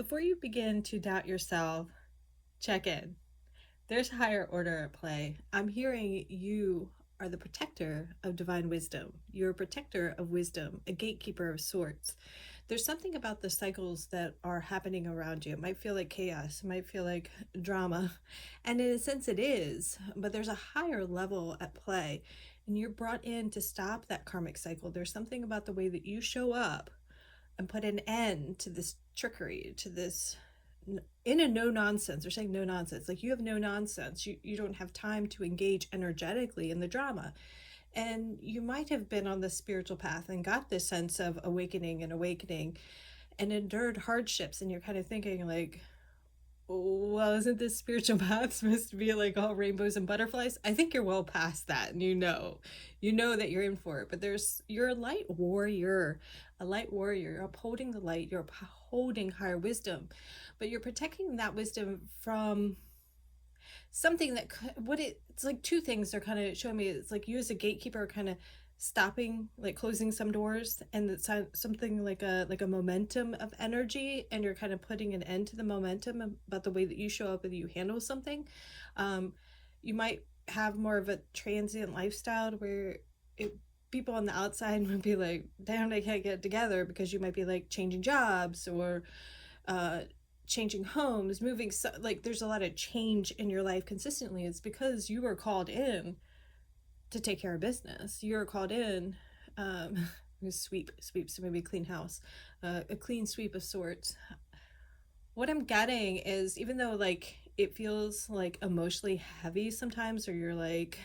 Before you begin to doubt yourself, check in. There's a higher order at play. I'm hearing you are the protector of divine wisdom. You're a protector of wisdom, a gatekeeper of sorts. There's something about the cycles that are happening around you. It might feel like chaos, it might feel like drama. And in a sense, it is, but there's a higher level at play. And you're brought in to stop that karmic cycle. There's something about the way that you show up and put an end to this trickery, to this in a no nonsense. They're saying no nonsense. Like you have no nonsense. You don't have time to engage energetically in the drama. And you might have been on the spiritual path and got this sense of awakening and endured hardships. And you're kind of thinking like, well, isn't this spiritual path supposed to be like all rainbows and butterflies? I think you're well past that, and you know that you're in for it. But you're a light warrior, You're upholding the light. You're upholding higher wisdom, but you're protecting that wisdom from something that it's like two things they're kind of showing me. It's like you as a gatekeeper are kind of stopping, like closing some doors, and it's something like a momentum of energy, and you're kind of putting an end to the momentum about the way that you show up and you handle something. You might have more of a transient lifestyle where it people on the outside would be like, damn, they can't get together, because you might be like changing jobs or uh changing homes, moving, so like there's a lot of change in your life consistently. It's because you were called in to take care of business. You're called in, um sweep, so maybe clean house, a clean sweep of sorts. What I'm getting is, even though like it feels like emotionally heavy sometimes, or you're like,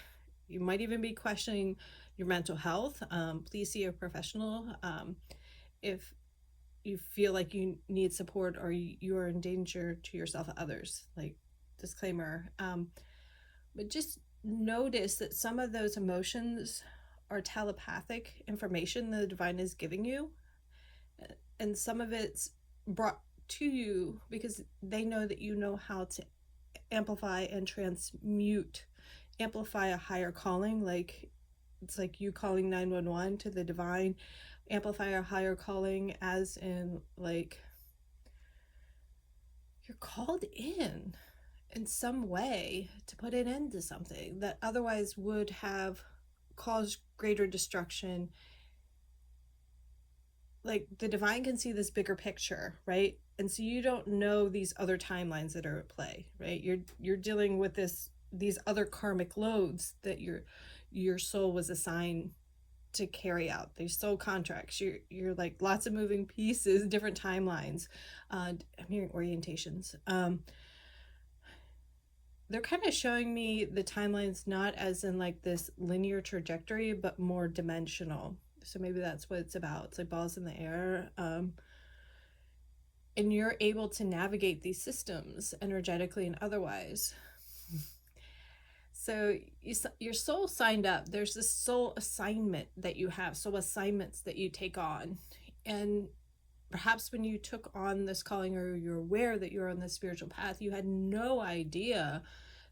you might even be questioning your mental health, please see a professional. If you feel like you need support, or you are in danger to yourself and others, like disclaimer. But just notice that some of those emotions are telepathic information the divine is giving you, and some of it's brought to you because they know that you know how to amplify and transmute, amplify a higher calling. Like it's like you calling 911 to the divine, amplify a higher calling, as in like you're called in some way to put an end to something that otherwise would have caused greater destruction. Like the divine can see this bigger picture, right? And so you don't know these other timelines that are at play, right? You're dealing with these other karmic loads that your soul was assigned to carry out, these soul contracts. You're like lots of moving pieces, different timelines. I'm hearing orientations. They're kind of showing me the timelines not as in like this linear trajectory, but more dimensional. So maybe that's what it's about. It's like balls in the air. And you're able to navigate these systems energetically and otherwise. So your soul signed up. There's this soul assignment that you have, soul assignments that you take on. And perhaps when you took on this calling, or you're aware that you're on this spiritual path, you had no idea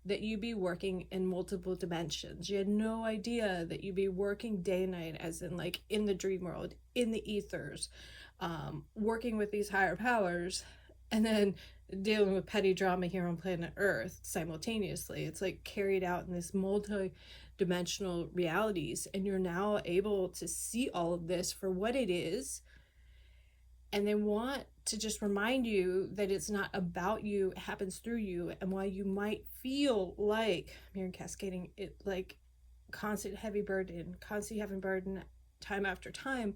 that you'd be working in multiple dimensions. You had no idea that you'd be working day and night, as in like in the dream world, in the ethers, working with these higher powers, and then dealing with petty drama here on planet Earth simultaneously. It's like carried out in this multi-dimensional realities, and you're now able to see all of this for what it is. And they want to just remind you that it's not about you, it happens through you. And while you might feel like, I'm cascading it, like constant heavy burden, constant heavy burden time after time,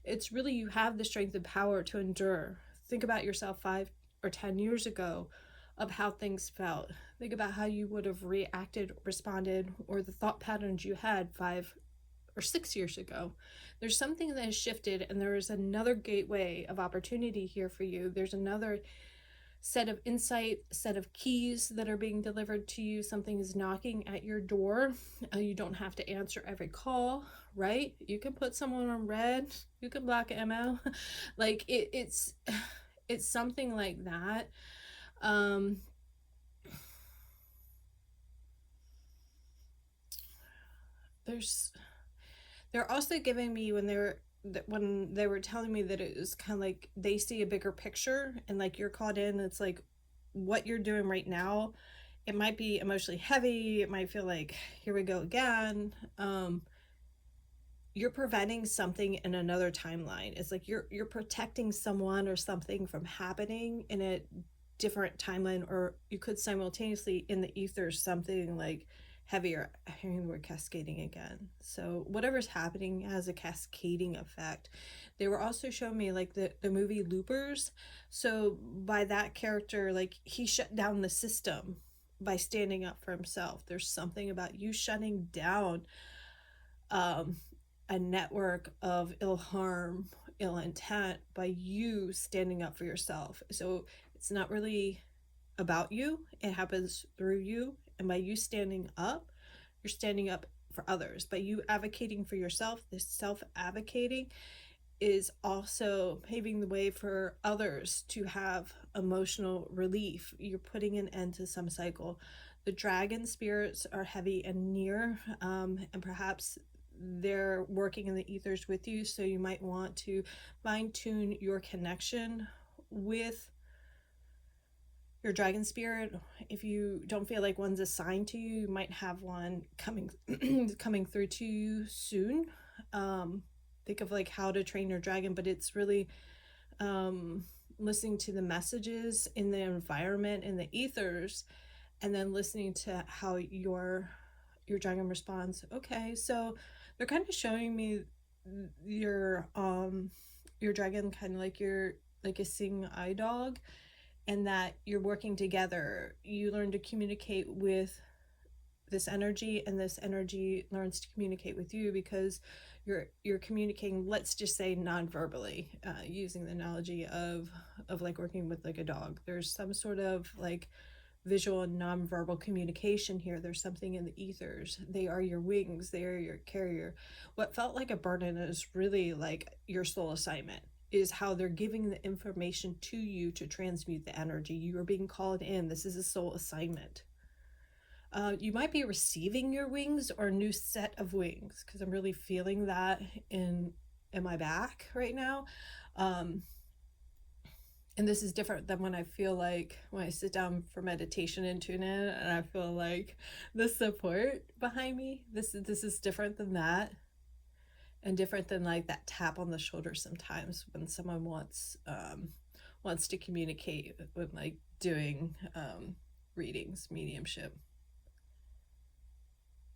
it's really, you have the strength and power to endure. Think about yourself 5 or 10 years ago, of how things felt. Think about how you would have reacted, responded, or the thought patterns you had 5 or 6 years ago. There's something that has shifted, and there is another gateway of opportunity here for you. There's another set of insight, set of keys that are being delivered to you. Something is knocking at your door. You don't have to answer every call, right? You can put someone on red, you can block ML. Like it's something like that. There's They're also giving me, when they're that when they were telling me that it was kind of like they see a bigger picture and like you're caught in, it's like what you're doing right now, it might be emotionally heavy, it might feel like here we go again. You're preventing something in another timeline. It's like you're protecting someone or something from happening in a different timeline, or you could simultaneously in the ether something like heavier. I'm hearing the word cascading again. So whatever's happening has a cascading effect. They were also showing me like the movie Loopers. So by that character, like he shut down the system by standing up for himself. There's something about you shutting down um, a network of ill harm, ill intent by you standing up for yourself. So it's not really about you, it happens through you. And by you standing up, you're standing up for others. By you advocating for yourself, this self advocating is also paving the way for others to have emotional relief. You're putting an end to some cycle. The dragon spirits are heavy and near, and perhaps they're working in the ethers with you. So you might want to fine tune your connection with your dragon spirit. If you don't feel like one's assigned to you, you might have one coming coming through to you soon. Think of like how to train your dragon, but it's really listening to the messages in the environment in the ethers, and then listening to how your dragon responds. Okay, so they're kind of showing me your dragon kind of like your like a seeing eye dog, and that you're working together. You learn to communicate with this energy, and this energy learns to communicate with you because you're communicating, let's just say non-verbally, using the analogy of like working with like a dog. There's some sort of like visual and non-verbal communication here. There's something in the ethers. They are your wings, they are your carrier. What felt like a burden is really like your soul assignment, is how they're giving the information to you to transmute the energy. You are being called in. This is a soul assignment. You might be receiving your wings or a new set of wings, because I'm really feeling that in my back right now. And this is different than when I feel like when I sit down for meditation and tune in and I feel like the support behind me. This is different than that, and different than like that tap on the shoulder sometimes when someone wants to communicate with like doing readings, mediumship.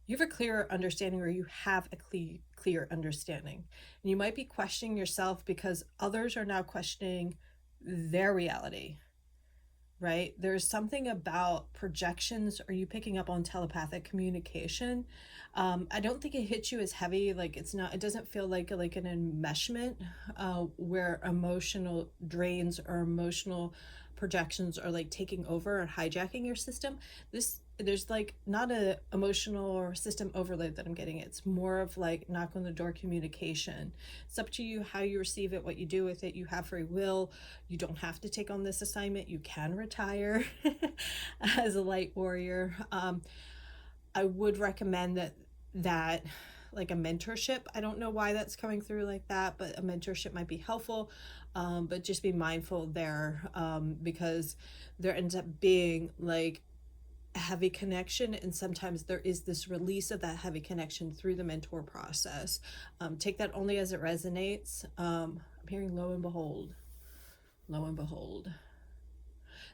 You have a clearer understanding, or you have a clear understanding. And you might be questioning yourself because others are now questioning their reality, right? There's something about projections, or you picking up on telepathic communication. I don't think it hits you as heavy. Like it doesn't feel like an enmeshment where emotional drains or emotional projections are like taking over and hijacking your system. There's like not a emotional or system overload that I'm getting. It's more of like knock on the door communication. It's up to you how you receive it, what you do with it. You have free will. You don't have to take on this assignment. You can retire as a light warrior. I would recommend that like a mentorship. I don't know why that's coming through like that, but a mentorship might be helpful. But just be mindful there, because there ends up being like a heavy connection, and sometimes there is this release of that heavy connection through the mentor process. Take that only as it resonates. I'm hearing lo and behold.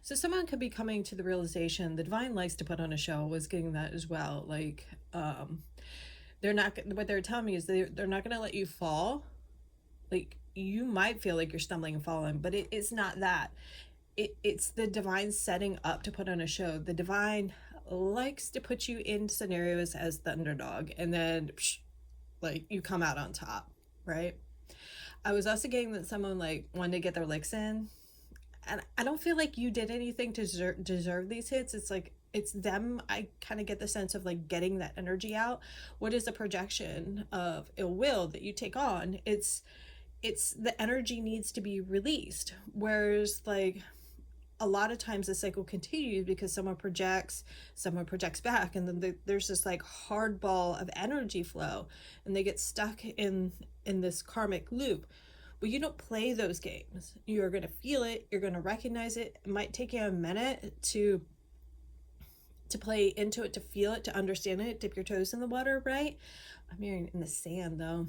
So someone could be coming to the realization the divine likes to put on a show. I was getting that as well. Like they're not, what they're telling me is they're not going to let you fall. Like you might feel like you're stumbling and falling, but it's not that. It's the divine setting up to put on a show. The divine likes to put you in scenarios as the underdog, and then like you come out on top, right? I was also getting that someone like wanted to get their licks in, and I don't feel like you did anything to deserve these hits. It's like it's them. I kind of get the sense of like getting that energy out. What is a projection of ill will that you take on? It's the energy needs to be released, whereas like a lot of times the cycle continues because someone projects back, and then there's this like hard ball of energy flow, and they get stuck in in this karmic loop. Well, you don't play those games. You're going to feel it. You're going to recognize it. It might take you a minute to play into it, to feel it, to understand it, dip your toes in the water, right? I'm hearing in the sand though.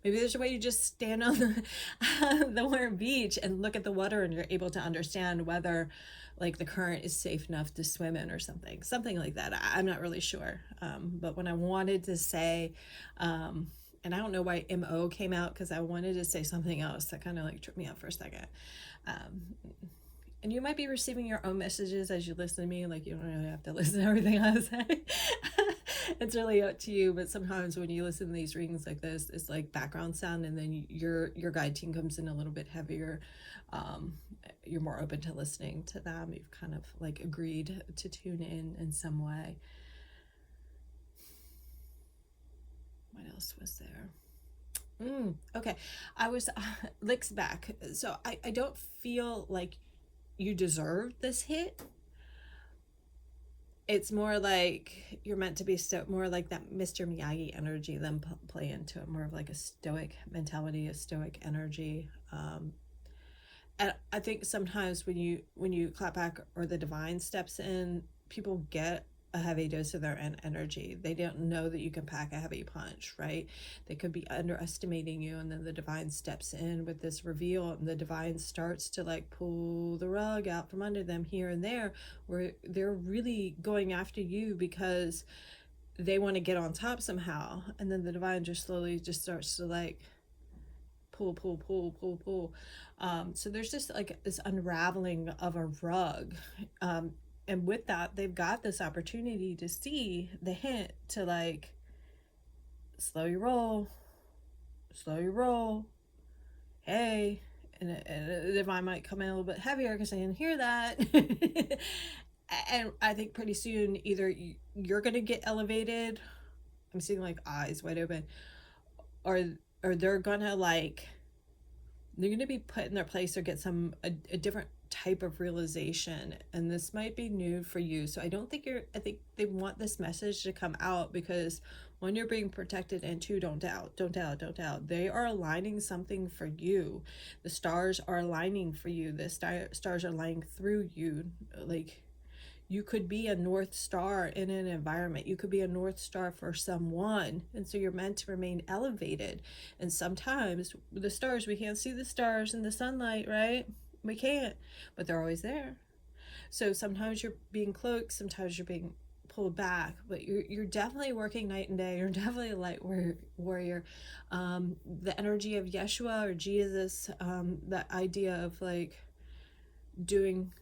Maybe there's a way you just stand on the warm beach and look at the water and you're able to understand whether like the current is safe enough to swim in or something like that. I'm not really sure. But when I wanted to say, and I don't know why MO came out, because I wanted to say something else that kind of like tripped me out for a second. And you might be receiving your own messages as you listen to me. Like, you don't really have to listen to everything I say. It's really up to you. But sometimes when you listen to these readings like this, it's like background sound, and then your guide team comes in a little bit heavier. You're more open to listening to them. You've kind of like agreed to tune in some way. What else was there? Okay. I was licks back. So I don't feel like you deserve this hit. It's more like you're meant to be more like that Mr. Miyagi energy than play into it. More of like a stoic mentality, a stoic energy. And I think sometimes when you clap back or the divine steps in, people get a heavy dose of their own energy. They don't know that you can pack a heavy punch, right? They could be underestimating you, and then the divine steps in with this reveal, and the divine starts to like pull the rug out from under them here and there, where they're really going after you because they want to get on top somehow, and then the divine just slowly just starts to like pull. So there's just like this unraveling of a rug. And with that, they've got this opportunity to see the hint to like slow your roll, hey, and the divine might come in a little bit heavier because I didn't hear that. And I think pretty soon either you're gonna get elevated, I'm seeing like eyes wide open, or they're gonna be put in their place or get a different type of realization, and this might be new for you. So I think they want this message to come out, because when you're being protected, and two, don't doubt. They are aligning something for you. The stars are aligning for you. The stars are aligning through you. Like, you could be a North Star in an environment. You could be a North Star for someone. And so you're meant to remain elevated. And sometimes the stars, we can't see the stars in the sunlight, right? We can't, but they're always there. So sometimes you're being cloaked, sometimes you're being pulled back, but you're definitely working night and day. You're definitely a light warrior. The energy of Yeshua or Jesus, that idea of like doing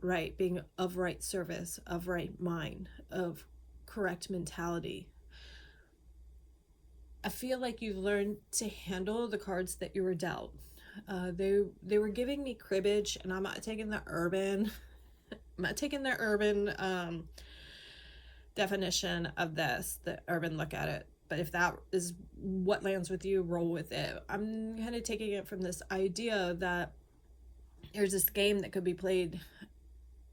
right, being of right service, of right mind, of correct mentality. I feel like you've learned to handle the cards that you were dealt. They were giving me cribbage, and I'm not taking the urban definition of this, the urban look at it. But if that is what lands with you, roll with it. I'm kind of taking it from this idea that there's this game that could be played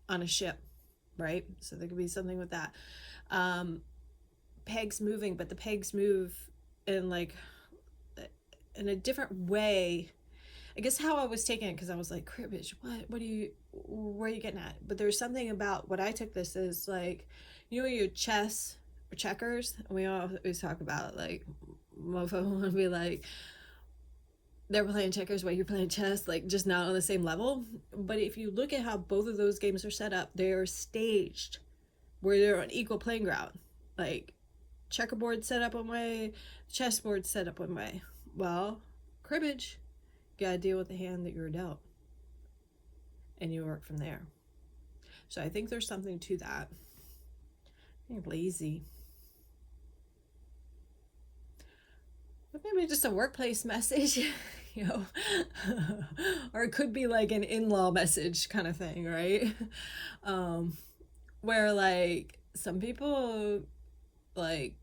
on a ship, right? So there could be something with that. Pegs moving, but the pegs move in a different way. I guess how I was taking it, because I was like, cribbage, where are you getting at? But there's something about what I took this as, like, you chess or checkers, and we always talk about like mofo would be like, they're playing checkers while you're playing chess, like just not on the same level. But if you look at how both of those games are set up, they're staged where they're on equal playing ground. Like, checkerboard set up one way, chessboard set up one way. Well, cribbage, you gotta deal with the hand that you're dealt, and you work from there. So I think there's something to that. You're lazy. But maybe just a workplace message, or it could be like an in-law message kind of thing, right? Where like some people, like,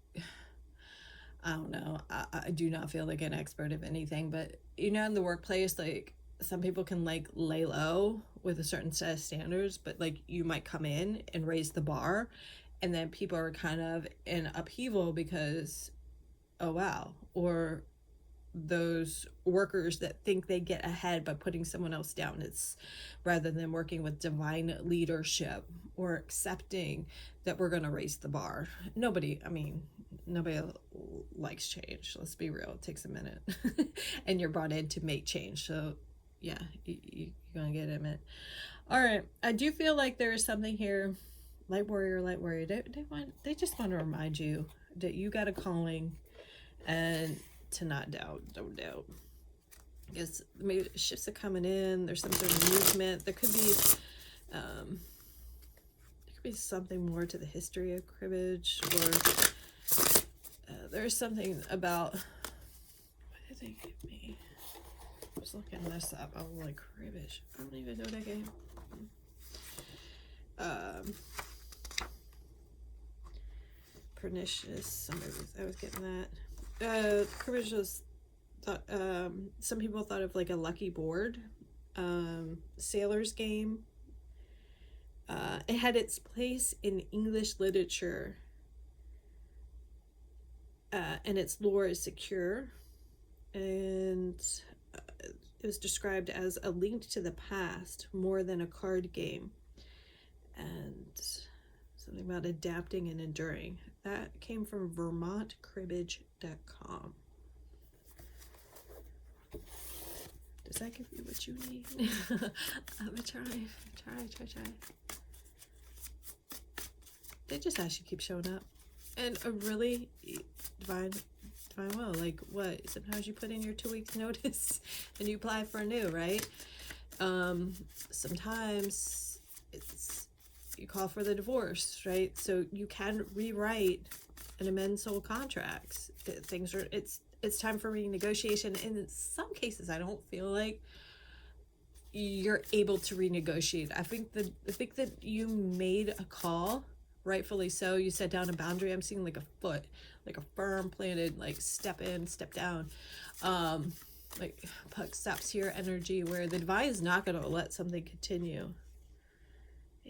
I don't know, I do not feel like an expert of anything, but in the workplace, like, some people can like lay low with a certain set of standards, but like you might come in and raise the bar, and then people are kind of in upheaval because oh wow, or those workers that think they get ahead by putting someone else down. It's rather than working with divine leadership or accepting that we're going to raise the bar. Nobody likes change. Let's be real. It takes a minute. And you're brought in to make change. So, yeah, you're going to get in it. All right. I do feel like there is something here. Light warrior, light warrior. They just want to remind you that you got a calling, and to not doubt, don't doubt. Because maybe shifts are coming in. There's some sort of movement. There could be something more to the history of cribbage, or there's something about. What did they give me? I was looking this up. I was like, cribbage. I don't even know that game. Pernicious. I was getting that. Cribbage was thought. Some people thought of like a lucky board, sailor's game. It had its place in English literature, and its lore is secure, and it was described as a link to the past more than a card game, and something about adapting and enduring. That came from vermontcribbage.com. Does that give you what you need? I'm gonna try. They just actually keep showing up. And a really divine will. Like what? Sometimes you put in your 2 weeks notice and you apply for a new, right? Sometimes you call for the divorce, right? So you can rewrite and amend soul contracts. It's time for renegotiation. And in some cases, I don't feel like you're able to renegotiate. I think that you made a call, rightfully so. You set down a boundary. I'm seeing like a foot, like a firm planted, like step in, step down. Like puck stops here energy where the divine is not going to let something continue.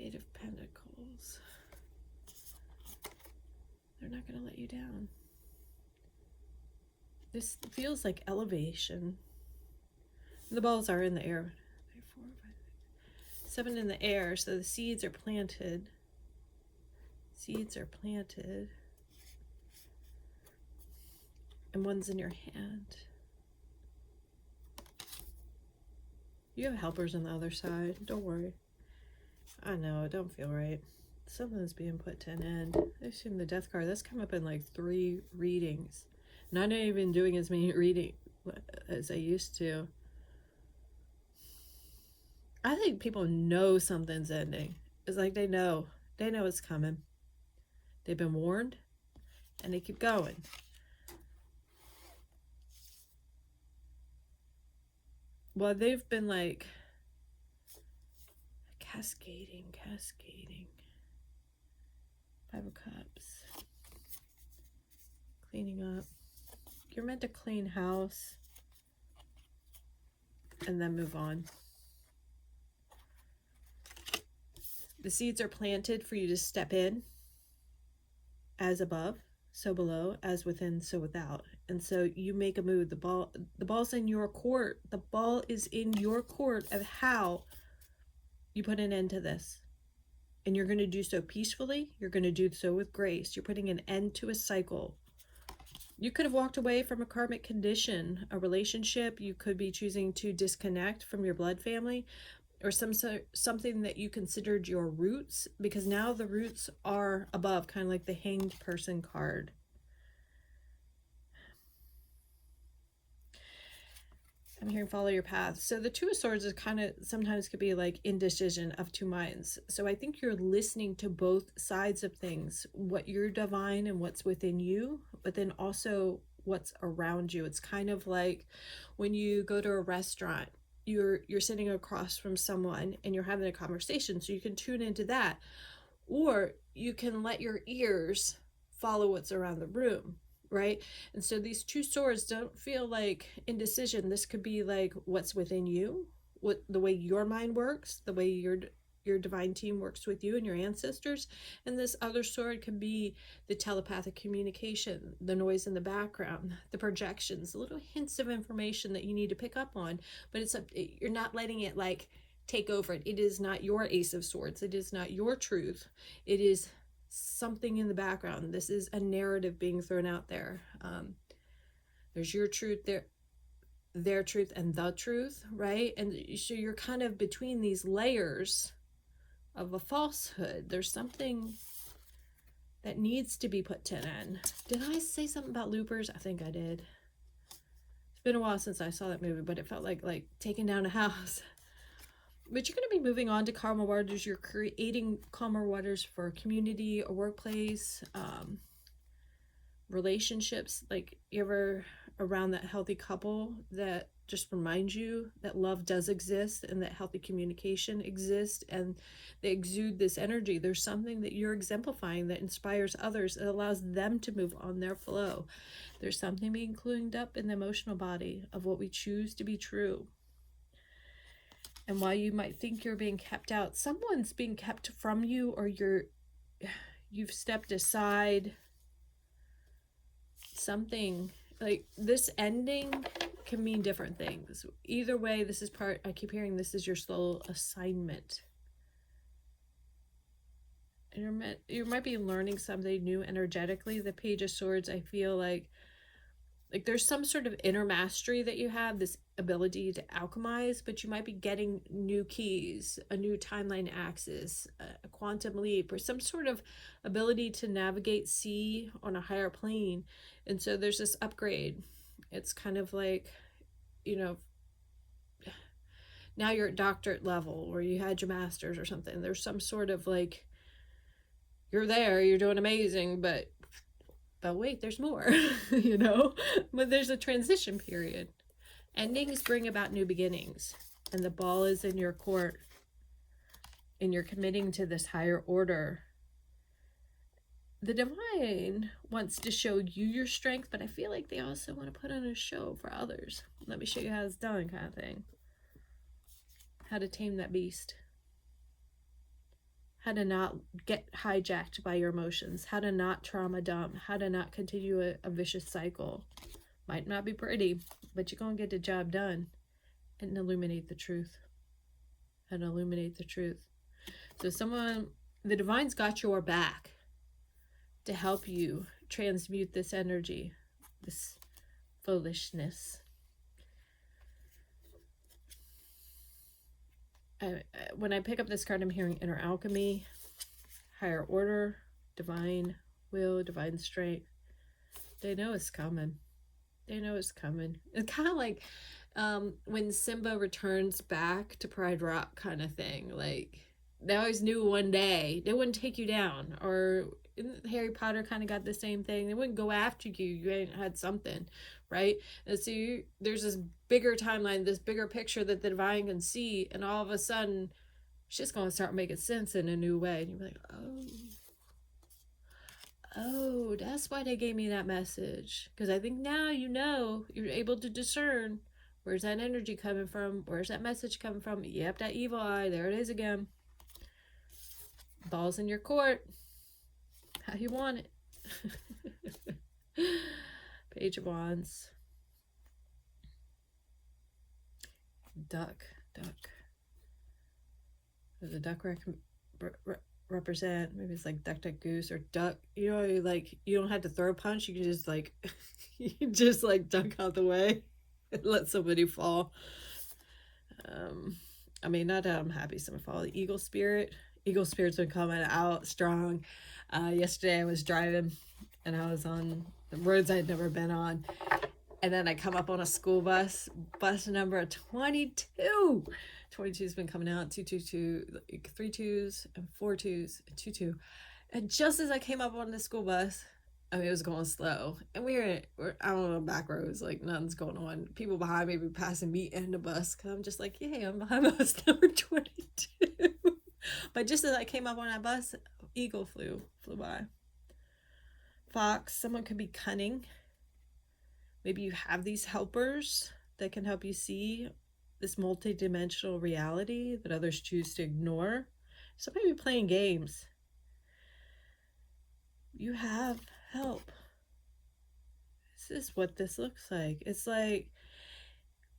Eight of Pentacles. They're not going to let you down. This feels like elevation. The balls are in the air. 4, 5, 7 in the air, so the seeds are planted. And one's in your hand. You have helpers on the other side. Don't worry. I know, it don't feel right. Something's being put to an end. I assume the death card. That's come up in like 3 readings. Not even doing as many readings as I used to. I think people know something's ending. It's like they know it's coming. They've been warned, and they keep going. Well, they've been like cascading. 5 of Cups. Cleaning up. You're meant to clean house and then move on. The seeds are planted for you to step in, as above, so below, as within, so without. And so you make a move. The ball's in your court. The ball is in your court of how you put an end to this. And you're going to do so peacefully. You're going to do so with grace. You're putting an end to a cycle. You could have walked away from a karmic condition, a relationship. You could be choosing to disconnect from your blood family, or something that you considered your roots, because now the roots are above, kind of like the Hanged Person card. I'm hearing follow your path. So the Two of Swords is kind of sometimes could be like indecision of two minds. So I think you're listening to both sides of things, what you're divine and what's within you, but then also what's around you. It's kind of like when you go to a restaurant, you're sitting across from someone and you're having a conversation, so you can tune into that, or you can let your ears follow what's around the room, right? And so these two swords don't feel like indecision. This could be like what's within you, what the way your mind works, the way you're your divine team works with you and your ancestors. And this other sword can be the telepathic communication, the noise in the background, the projections, little hints of information that you need to pick up on. But you're not letting it like take over it. It is not your ace of swords. It is not your truth. It is something in the background. This is a narrative being thrown out there. There's your truth, their truth, and the truth, right? And so you're kind of between these layers of a falsehood. There's something that needs to be put to an end. Did I say something about loopers? I think I did. It's been a while since I saw that movie, but it felt like taking down a house. But you're going to be moving on to calmer waters. You're creating calmer waters for a community, a workplace, relationships. Like, you ever around that healthy couple that just reminds you that love does exist and that healthy communication exists, and they exude this energy. There's something that you're exemplifying that inspires others. It allows them to move on their flow. There's something being cleaned up in the emotional body of what we choose to be true. And while you might think you're being kept out, someone's being kept from you, or you've stepped aside. Something like this ending can mean different things. Either way, this is I keep hearing this is your soul assignment. And you might be learning something new energetically. The Page of Swords, I feel like there's some sort of inner mastery that you have, this ability to alchemize, but you might be getting new keys, a new timeline axis, a quantum leap, or some sort of ability to navigate, see on a higher plane. And so there's this upgrade. It's kind of like, now you're at doctorate level, or you had your master's or something. There's some sort of you're there, you're doing amazing, but wait, there's more, but there's a transition period. Endings bring about new beginnings, and the ball is in your court, and you're committing to this higher order. The divine wants to show you your strength, but I feel like they also want to put on a show for others. Let me show you how it's done, kind of thing. How to tame that beast. How to not get hijacked by your emotions, how to not trauma dump, how to not continue a vicious cycle. Might not be pretty, but you're going to get the job done and illuminate the truth. And illuminate the truth. So the divine's got your back to help you transmute this energy, this foolishness. When I pick up this card, I'm hearing inner alchemy, higher order, divine will, divine strength. They know it's coming. They know it's coming. It's kind of like when Simba returns back to Pride Rock kind of thing. Like, they always knew one day they wouldn't take you down. Or Harry Potter kind of got the same thing. They wouldn't go after you. You ain't had something, right? And so there's this bigger timeline, this bigger picture that the divine can see, and all of a sudden it's just going to start making sense in a new way. And you're like, oh, that's why they gave me that message. Because I think now you're able to discern, where's that energy coming from? Where's that message coming from? Yep, that evil eye, there it is again. Ball's in your court. How you want it. Page of Wands. Duck. Does a duck represent? Maybe it's like duck, duck, goose, or duck. You don't have to throw a punch. You can just duck out the way and let somebody fall. Not that I'm happy someone fall. The eagle spirit. Eagle spirit's been coming out strong. Yesterday I was driving and I was on the roads I'd never been on, and then I come up on a school bus number 22. 22's been coming out, 222, 3 2s and 4 2s, 2 2. And just as I came up on the school bus, it was going slow, and we're I don't know, back rows, like nothing's going on. People behind me be passing me and the bus, because I'm just like, yay, I'm behind bus number 22. But just as I came up on that bus, eagle flew by. Fox, someone could be cunning. Maybe you have these helpers that can help you see this multidimensional reality that others choose to ignore. Somebody be playing games. You have help. This is what this looks like. It's like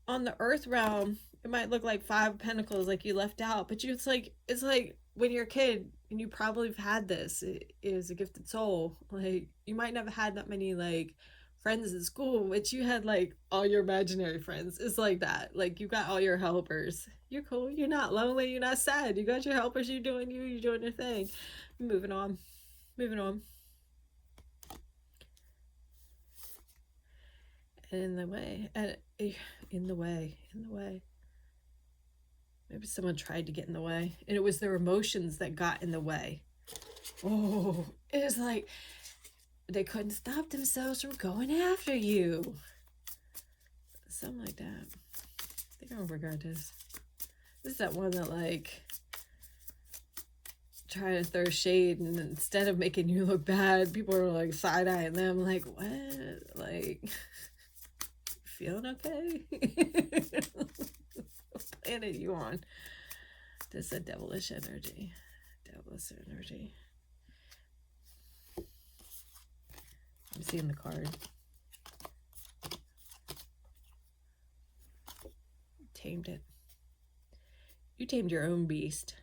on the earth realm, it might look like 5 pentacles, like you left out, but it's like when you're a kid and you probably have had this. It is a gifted soul. Like you might not have had that many like friends in school, but you had like all your imaginary friends. It's like that. Like you got all your helpers. You're cool. You're not lonely. You're not sad. You got your helpers. You're doing you. You're doing your thing. Moving on. Moving on. And in the way. And in the way. In the way. Maybe someone tried to get in the way, and it was their emotions that got in the way. Oh, it was like they couldn't stop themselves from going after you. Something like that. I think I'll regard this. This is that one that like trying to throw shade, and instead of making you look bad, people are like side-eyeing them like, what? Like, feeling okay? What planet are you on? This is a devilish energy. Devilish energy. I'm seeing the card. Tamed it. You tamed your own beast.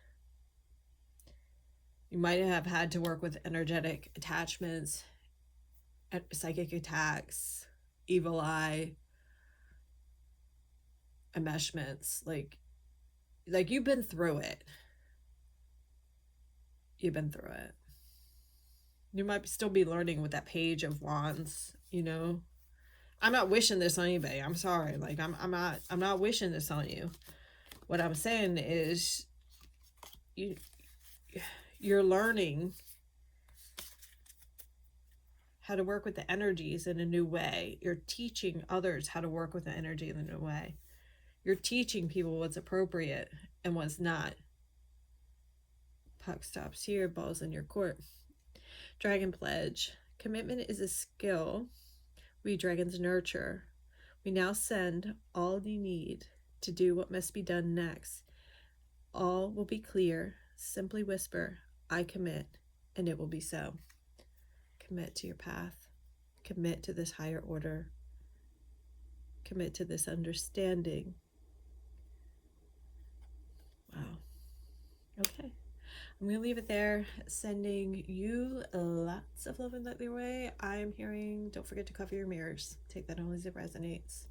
You might have had to work with energetic attachments, psychic attacks, evil eye, enmeshments. Like you've been through it. You've been through it. You might still be learning with that Page of Wands, you know. I'm not wishing this on anybody. I'm sorry. Like I'm not wishing this on you. What I'm saying is you're learning how to work with the energies in a new way. You're teaching others how to work with the energy in a new way. You're teaching people what's appropriate and what's not. Puck stops here, balls in your court. Dragon pledge. Commitment is a skill we dragons nurture. We now send all you need to do what must be done next. All will be clear. Simply whisper, I commit, and it will be so. Commit to your path. Commit to this higher order. Commit to this understanding. Wow. Okay. I'm going to leave it there, sending you lots of love and light your way. I am hearing, don't forget to cover your mirrors. Take that only as it resonates.